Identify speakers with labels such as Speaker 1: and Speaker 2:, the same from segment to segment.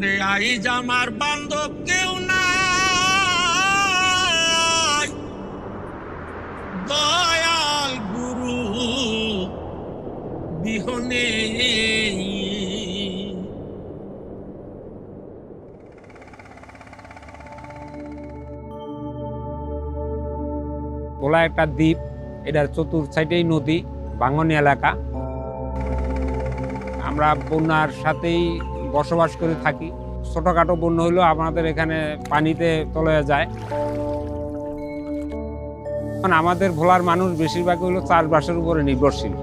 Speaker 1: ওরে আইজ আমার বান্ধব কেউ নাই, দয়াল গুরু বিহনে।
Speaker 2: ভোলা একটা দ্বীপ, এটার চতুর্থ সাইডেই নদী, ভাঙনি এলাকা। আমরা বন্যার সাথেই বসবাস করে থাকি। ছোটখাটো বন্যা হইলেও আমাদের এখানে পানিতে তলিয়ে যায়। আমাদের ভোলার মানুষ বেশিরভাগ হইলো চাষবাসের উপরে নির্ভরশীল।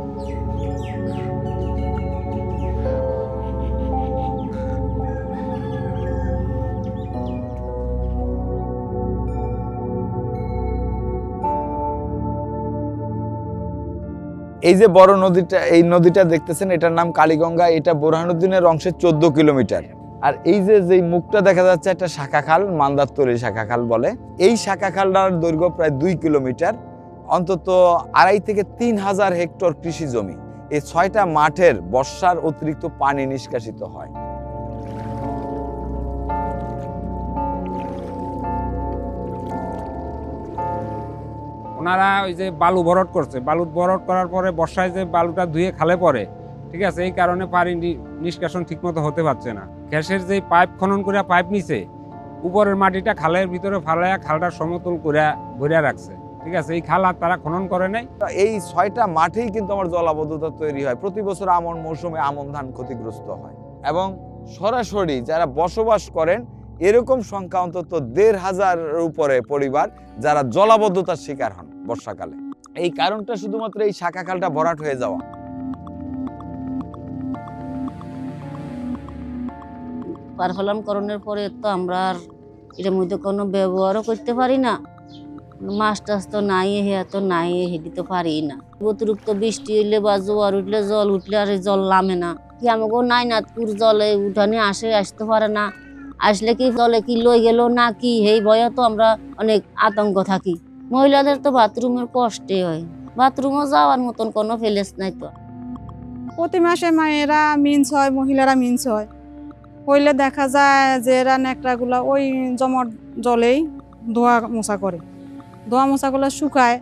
Speaker 3: এই যে বড় নদীটা, এই নদীটা দেখতেছেন, এটার নাম কালীগঙ্গা। এটা বোরহানুদ্দিনের অংশে 14 কিলোমিটার। আর এই যে মুখটা দেখা যাচ্ছে একটা শাখা খাল, মান্দারতলী শাখা খাল বলে। এই শাখা খালটার দৈর্ঘ্য প্রায় 2 কিলোমিটার। অন্তত 2.5 থেকে 3,000 হেক্টর কৃষি জমি। এই 6টা মাঠের বর্ষার অতিরিক্ত পানি নিষ্কাশিত হয়।
Speaker 2: ওনারা ওই যে বালু ভরাট করছে, বালু ভরাট করার পরে বর্ষায় যে বালুটা ধুয়ে খালে পড়ে, ঠিক আছে, এই কারণে পানি নিষ্কাশন ঠিকমতো হতে পারছে না। গ্যাসের যে পাইপ খনন করে পাইপ নিচে উপরের মাটিটা খালের ভিতরে ফালাইয়া খালটা সমতল করে ভরিয়া রাখছে, ঠিক আছে। এই খাল আর তারা খনন করে নাই।
Speaker 3: এই 6টা মাঠেই কিন্তু আমার জলাবদ্ধতা তৈরি হয়। প্রতি বছর আমন মৌসুমে আমন ধান ক্ষতিগ্রস্ত হয় এবং সরাসরি যারা বসবাস করেন এরকম সংখ্যা অন্তত 1,500-এর উপরে পরিবার যারা জলাবদ্ধতার শিকার হন বর্ষাকালে। এই কারণটা শুধুমাত্র এই শাখা খালটা ভরাট হয়ে যাওয়া।
Speaker 4: পার ফলন করণের পরে তো আমরা আর এটার মধ্যে কোনো ব্যবহারও করতে পারি না। মাছ টাছ তো নাই, হেয়া তো নাই, হেঁটে তো পারি না। অতিরিক্ত বৃষ্টি হইলে বা জোয়ার উঠলে, জল উঠলে আর জল নামে না। কি আমাকেও নাই নাথপুর জলে উঠানে আসতে পারে না। আসলে কি জলে কি লই গেল না কি, এই ভয়ে তো আমরা অনেক আতঙ্ক থাকি। মহিলাদের তো বাথরুমের কষ্টে হয়, বাথরুমও যাওয়ার মতন কোনো প্লেস নাই তো।
Speaker 5: প্রতি মাসে মায়েরা মিন্স হয়, মহিলারা মিন্স হয়। হইলে দেখা যায় যে এরা ন্যাকড়াগুলা ওই জমট জলেই ধোয়া মোছা করে। ধোয়া মোছাগুলো শুকায়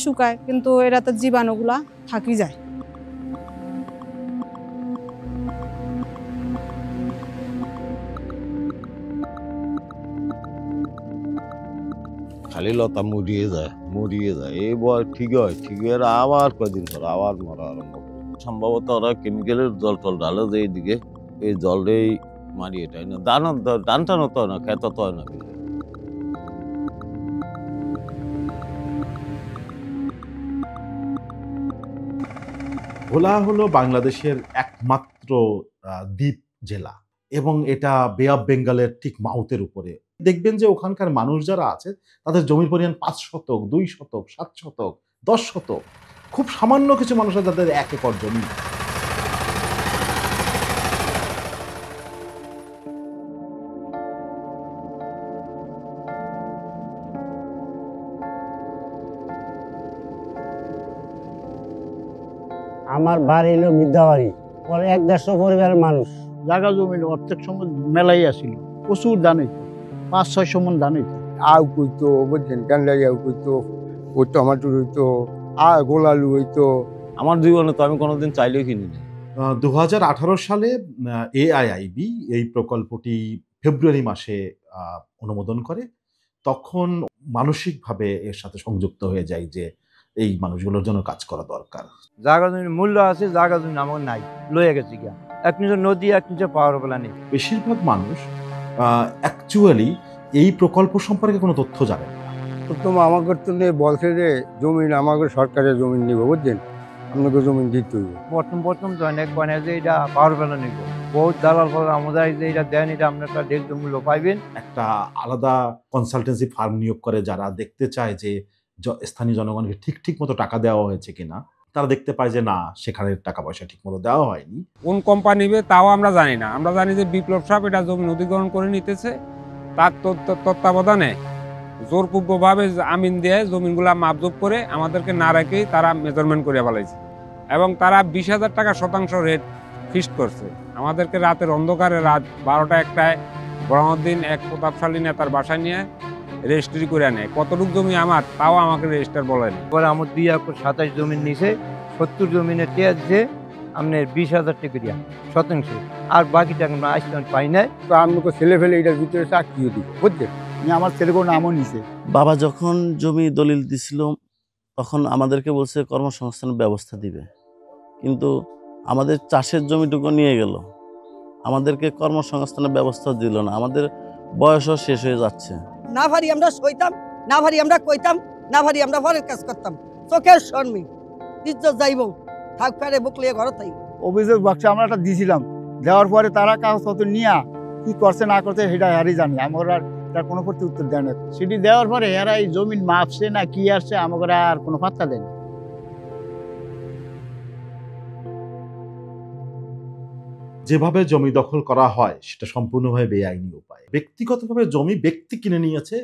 Speaker 5: শুকায়, কিন্তু এরাতে জীবাণুগুলা থাকি যায়।
Speaker 6: খালি লতা মরিয়ে যায়। এই বয় ঠিক হয়, ঠিক হয়ে আবার কদিন পর আবার মরা আরম্ভ করে। সম্ভবত ওরা কেমিক্যালের জল টল ঢালে যে এইদিকে, এই জলেই মারিয়ে এটাই না। ধান টানো তো হয় না, খেত তো হয় না।
Speaker 7: ভোলা হলো বাংলাদেশের একমাত্র দ্বীপ জেলা এবং এটা বে অফ বেঙ্গলের ঠিক মাউথের উপরে। দেখবেন যে ওখানকার মানুষ যারা আছে তাদের জমির পরিমাণ 5 শতক, 2 শতক, 7 শতক, 10 শতক। খুব সামান্য কিছু মানুষ তাদের 1 একর জমি।
Speaker 8: আমার বাড়ি হলো মিদ্যাবাড়ি, পরে 1-150 পরিবারের মানুষ।
Speaker 9: জায়গা জমির অর্ধেক সময় মেলাই আসিল, প্রচুর ধান হইতো, 5-600 মন ধান হইতো।
Speaker 10: আউ কইতো, বুঝছেন, কান্দারি আউ কইতো, ও টমাটো হইতো, গোলালু হইতো।
Speaker 6: আমার জীবনে তো আমি কোনোদিন চাইলেও কিনিনি।
Speaker 7: 2018 সালে AIIB এই প্রকল্পটি ফেব্রুয়ারি মাসে অনুমোদন করে। তখন মানসিকভাবে এর সাথে সংযুক্ত হয়ে যায় যে এই মানুষগুলোর জন্য কাজ করা দরকার।
Speaker 9: জায়গা জমির মূল্য আছে, জায়গা জমি আমার নাই, লয়ে গেছি গিয়া। এক নিচে নদী, এক নিচে পাওয়ার বেলা নেই।
Speaker 7: বেশিরভাগ মানুষ অ্যাকচুয়ালি এই প্রকল্প সম্পর্কে কোনো তথ্য জানেন না।
Speaker 10: প্রথম আমাকে তো বলছে যে জমিন আমাকে সরকারের জমিন নিব, বুঝছেন, আপনাকে জমিন দিতে হইব।
Speaker 9: প্রথম জয়েন বনে যে এটা পাওয়ার বেলা নিব, বহুত দালাল ফল আমাদের যে এটা দেন, এটা আপনার একটা দেড় মূল্য পাইবেন।
Speaker 7: একটা আলাদা কনসালটেন্সি ফার্ম নিয়োগ করে যারা দেখতে চায় যে স্থানীয় জনগণকে ঠিক মতো টাকা দেওয়া হয়েছে কিনা। তারা দেখতে পায় যে না, সেখানে টাকা পয়সা ঠিক মতো দেওয়া হয়নি।
Speaker 2: কোন কোম্পানি নিবে তাও আমরা জানি না। আমরা জানি যে বিপ্লব সাহেব এটা জমি অধিগ্রহণ করে নিতেছে, তার তত্ত্বাবধানে জোরপূর্বকভাবে আমিন দিয়ে জমিনগুলা মাপজোপ করে আমাদেরকে না রেখেই তারা মেজারমেন্ট করে ফেলাইছে এবং তারা 20,000 টাকা শতাংশ রেট ফিস্ট করছে। আমাদেরকে রাতের অন্ধকারে রাত 12টা-1টায় বরহানুদ্দিন এক প্রতাপশালী নেতার বাসায় নিয়ে রেজিস্ট্রি করে আনে। কতটুকু জমি আমার তাও আমাকে রেজিস্টার বলেনি।
Speaker 9: পরে আমার 2 একর 27 জমিন নিছে, 70 জমিনে টেয়ার দিয়ে আপনার 20,000 টাকা দিয়া শতাংশ, আর বাকি টাকা আমরা আজকে পাই নাই।
Speaker 10: তো আমাকে ছেলে ফেলে এটার ভিতরে চাকরিও দিই, বুঝছেন? আমার ছেলেকে নামও নিছে।
Speaker 11: বাবা যখন জমি দলিল দিছিল তখন আমাদেরকে বলছে কর্মসংস্থানের ব্যবস্থা দিবে, কিন্তু আমাদের চাষের জমিটুকু নিয়ে গেল, আমাদেরকে কর্মসংস্থানের ব্যবস্থা দিল না। আমাদের বয়সও শেষ হয়ে যাচ্ছে।
Speaker 12: না ভারি আমরা সইতাম, না ভারি আমরা কইতাম, না ভারি আমরা পরের কাজ করতাম। চোখের শর্মি ইজ্জত যাইব, থাক ফেরে বুকলিয়ে ঘর তাই।
Speaker 10: অভিযোগ বাক্সে আমরা একটা দিয়েছিলাম, দেওয়ার পরে তারা কাগজপত্র নিয়ে কি করছে না করছে সেটা হারি জানি, আমার আর তার কোনো প্রতি উত্তর দেয় না।
Speaker 13: সেটি দেওয়ার পরে এরা এই জমিন মাপছে না কি আসছে আমাকে আর কোনো পাত্তা দেয় না।
Speaker 7: যেভাবে জমি দখল করা হয় সেটা সম্পূর্ণভাবে বেআইনি উপায়। ব্যক্তিগতভাবে জমি ব্যক্তি কিনে নিয়েছে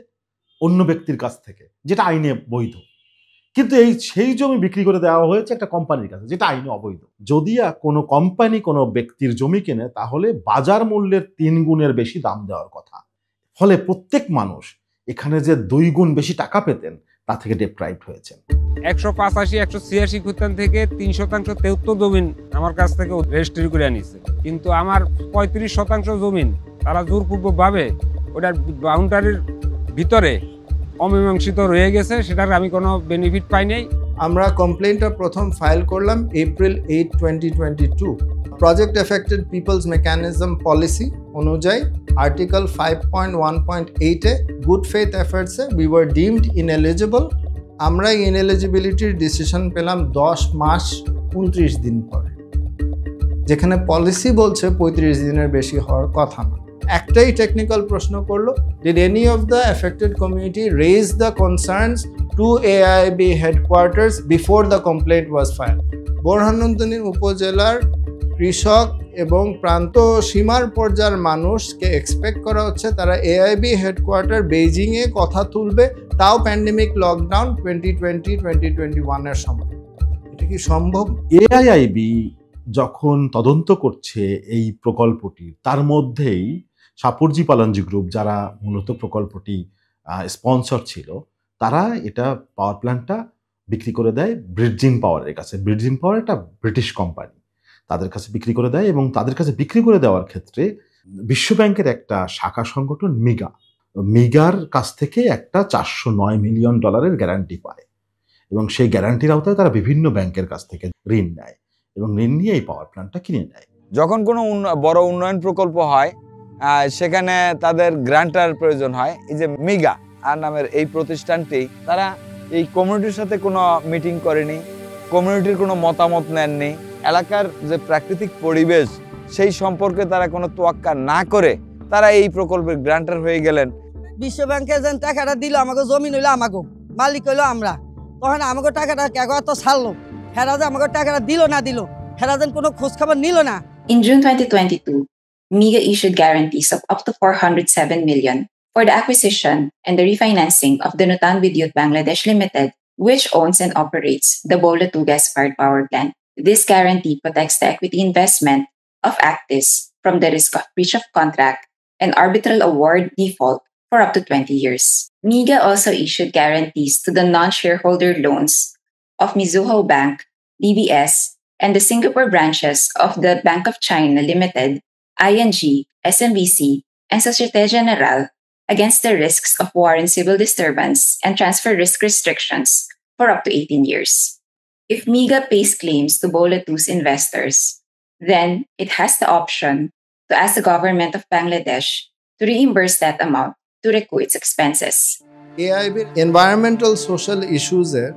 Speaker 7: অন্য ব্যক্তির কাছ থেকে, যেটা আইনে বৈধ, কিন্তু সেই জমি বিক্রি করে দেওয়া হয়েছে একটা কোম্পানির কাছে, যেটা আইনে অবৈধ। যদি কোনো কোম্পানি কোনো ব্যক্তির জমি কেনে তাহলে বাজার মূল্যের 3 গুণের বেশি দাম দেওয়ার কথা। ফলে প্রত্যেক মানুষ এখানে যে 2 গুণ বেশি টাকা পেতেন তা থেকে ডেপ্রাইভড হয়েছেন।
Speaker 2: 185-186 খুঁতান থেকে 3% জমিন আমার কাছ থেকে রেজিস্ট্রি করে আনিছে, কিন্তু আমার 35% জমিন তারা জোরপূর্বকভাবে ওটার বাউন্ডারির ভিতরে অমীমাংসিত রয়ে গেছে, সেটার আমি কোনো বেনিফিট পাই নাই।
Speaker 14: আমরা কমপ্লেইনটা প্রথম ফাইল করলাম April 8, 2022। Project affected peoples mechanism policy অনুযায়ী আর্টিকেল 5.1.8 এ গুড ফেথ এফার্টসে উই ওয়ার ডিমড ইনএলিজিবল। আমরা ইনএলিজিবিলিটির ডিসিশন পেলাম 10 মাস 29 দিন পরে, যেখানে পলিসি বলছে 35 দিনের বেশি হওয়ার কথা না। একটাই টেকনিক্যাল প্রশ্ন করলো, did any of the affected community raise the concerns to AIIB headquarters before the complaint was filed? Borhanuddin উপজেলার কৃষক এবং প্রান্ত সীমার পর্যায়ের মানুষকে এক্সপেক্ট করা হচ্ছে তারা AIIB হেডকোয়ার্টার বেইজিংয়ে কথা তুলবে, তাও প্যান্ডেমিক লকডাউন 2020-2021 এর সময়। এটা কি সম্ভব?
Speaker 7: AIIB যখন তদন্ত করছে এই প্রকল্পটি, তার মধ্যেই সাপুরজি পালনজি গ্রুপ, যারা মূলত প্রকল্পটি স্পন্সর ছিল, তারা এটা পাওয়ার প্ল্যান্টটা বিক্রি করে দেয় ব্রিডজিং পাওয়ারের কাছে। ব্রিডজিং পাওয়ার একটা ব্রিটিশ কোম্পানি, তাদের কাছে বিক্রি করে দেয়, এবং তাদের কাছে বিক্রি করে দেওয়ার ক্ষেত্রে বিশ্বব্যাংকের একটা শাখা সংগঠন মিগার কাছ থেকে একটা $409 মিলিয়ন গ্যারান্টি পায়, এবং সেই গ্যারান্টির আওতায় তারা বিভিন্ন ব্যাংকের কাছ থেকে ঋণ নেয়, এবং ঋণ নিয়ে এই পাওয়ার প্ল্যান্টটা কিনে নেয়।
Speaker 3: যখন কোনো বড় উন্নয়ন প্রকল্প হয় সেখানে তাদের গ্রান্টার প্রয়োজন হয়। এই যে মিগা আর নামের এই প্রতিষ্ঠানটি, তারা এই কমিউনিটির সাথে কোনো মিটিং করেনি, কমিউনিটির কোনো মতামত নেননি, এলাকার যে প্রাকৃতিক পরিবেশ সেই সম্পর্কে তারা কোনো তোয়াক্কা না করে তারা এই প্রকল্পের গ্রান্টার হয়ে গেলেন।
Speaker 12: বিশ্ব ব্যাংকে যেন টাকাটা দিল, আমাকে জমিন হইলো আমাকে, মালিক হইলো আমরা, তখন আমাকে টাকাটা এত ছাড়লো, হেরা যে আমাকে টাকাটা দিল না দিল, হেরা যেন কোনো খোঁজ খবর নিল না।
Speaker 15: In June 2022, MIGA issued guarantees of up to 407 million for the acquisition and the refinancing of the Nutan Vidyut Bangladesh Limited, which owns and operates the Bola 2 gas-fired power plant. This guarantee protects the equity investment of Actis from the risk of breach of contract and arbitral award default for up to 20 years. MIGA also issued guarantees to the non-shareholder loans of Mizuho Bank, DBS, and the Singapore branches of the Bank of China Limited, ING, SMBC, and Societe Generale against the risks of war and civil disturbance and transfer risk restrictions for up to 18 years. If MIGA pays claims to Bola 2's investors, then it has the option to ask the government of Bangladesh to reimburse that amount to recoup its expenses.
Speaker 14: AIIB environmental social issues er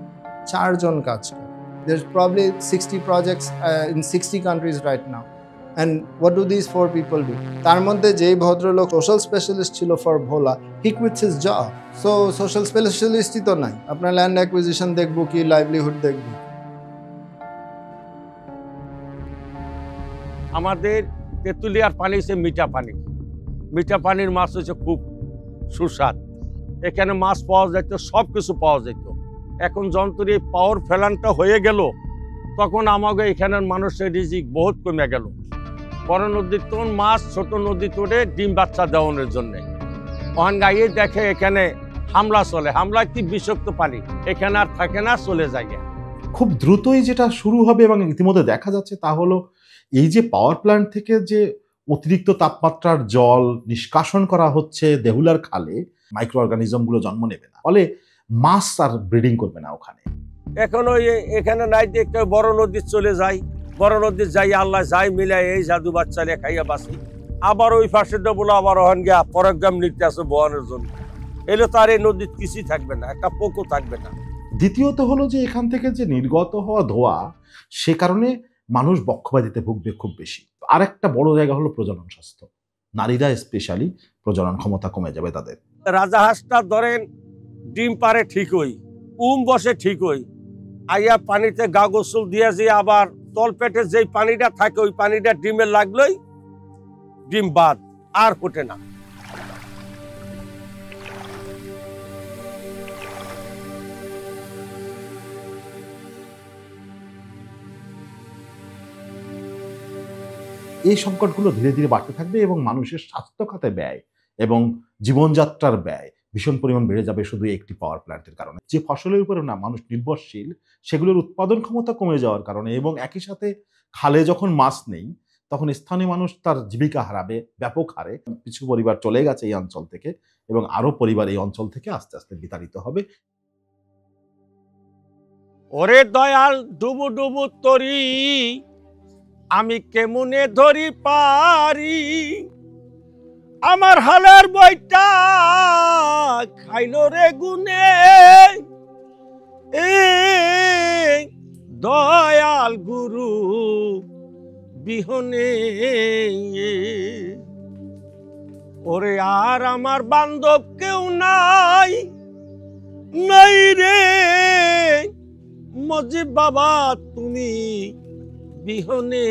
Speaker 14: 4 jon কাজ করে। There's probably 60 projects in 60 countries right now. And what do these 4 people do? তার মধ্যে যেই ভদ্রলোক social specialist ছিল for Bhola, he quits his job. So social স্পেশালিস্টই তো নাই, আপনার ল্যান্ড অ্যাকুইজিশন দেখবো কি লাইভলিহুড দেখবো?
Speaker 16: আমাদের তেঁতুলিয়ার পানি হচ্ছে মিঠা পানি, মিঠা পানির মাছ হচ্ছে খুব সুস্বাদ। এখানে মাছ পাওয়া যেত, সব কিছু পাওয়া যেত। এখন যন্ত্র পাওয়ার ফেলানটা হয়ে গেল, তখন আমাকে এখানের মানুষের রিজিক বহুত কমে গেল। বড় নদীর তোন মাছ ছোট নদী তোড়ে ডিম বাচ্চা দেওয়ানোর জন্য ওখান গাইয়ে দেখে এখানে হামলা চলে, হামলা কি বিষাক্ত পানি, এখানে আর থাকে না, চলে যায়।
Speaker 7: খুব দ্রুতই যেটা শুরু হবে এবং ইতিমধ্যে দেখা যাচ্ছে তা হলো এই যে পাওয়ার প্ল্যান্ট থেকে যে অতিরিক্ত তাপমাত্রার জল নিষ্কাশন করা হচ্ছে দেহুলার খালে, মাইক্রো অর্গানিজমগুলো জন্ম নেবে না, ফলে মাছ আর ব্রিডিং করবে না ওখানে।
Speaker 16: এখন ওই এখানে নাই দেখতে বড় নদী চলে যায়, বড় নদী যাই আল্লাহ যাই মিলাই এই জাদু বাচ্চা খাইয়া বাঁচি। আবার ওই পাশে বলে আবার ওখান গিয়া পরগ্রাম নিতে আসে বহানোর জন্য, এলে তার এই নদীর কিছুই থাকবে না, একটা পোকও থাকবে না।
Speaker 7: দ্বিতীয়ত হলো যে এখান থেকে যে নির্গত হওয়া ধোঁয়া, সে কারণে মানুষ বক্ষব্যাধিতে ভুগবে খুব বেশি। আরেকটা বড় জায়গা হলো প্রজনন স্বাস্থ্য, নারীরা স্পেশালি প্রজনন ক্ষমতা কমে যাবে তাদের।
Speaker 16: রাজাহাঁসটা ধরেন ডিম পারে ঠিকই, বসে ঠিকই, আইয়া পানিতে গা গোসল দিয়ে যে আবার তলপেটে যেই পানিটা থাকে ওই পানিটা ডিমে লাগলেই ডিম বাদ, আর ফোটে না।
Speaker 7: এই সংকটগুলো ধীরে ধীরে বাড়তে থাকবে এবং মানুষের স্বাস্থ্য খাতে ব্যয় এবং জীবনযাত্রার ব্যয় ভীষণ পরিমাণ বেড়ে যাবে শুধু একটি পাওয়ার প্ল্যান্টের কারণে। যে ফসলের উপরে না মানুষ নির্ভরশীল, সেগুলোর উৎপাদন ক্ষমতা কমে যাওয়ার কারণে এবং একই সাথে খালে যখন মাছ নেই তখন স্থানীয় মানুষ তার জীবিকা হারাবে ব্যাপক হারে। কিছু পরিবার চলে গেছে এই অঞ্চল থেকে এবং আরো পরিবার এই অঞ্চল থেকে আস্তে আস্তে বিতাড়িত হবে।
Speaker 16: ওরে দয়াল ডুবু ডুবু তরি আমি কেমনে ধরি পারি, আমার হালের বইটা খাইলো রে গুনে, দয়াল গুরু বিহনে। ওরে আর আমার বান্ধব কেউ নাই, নাই রে মজিব বাবা তুমি বিহনে।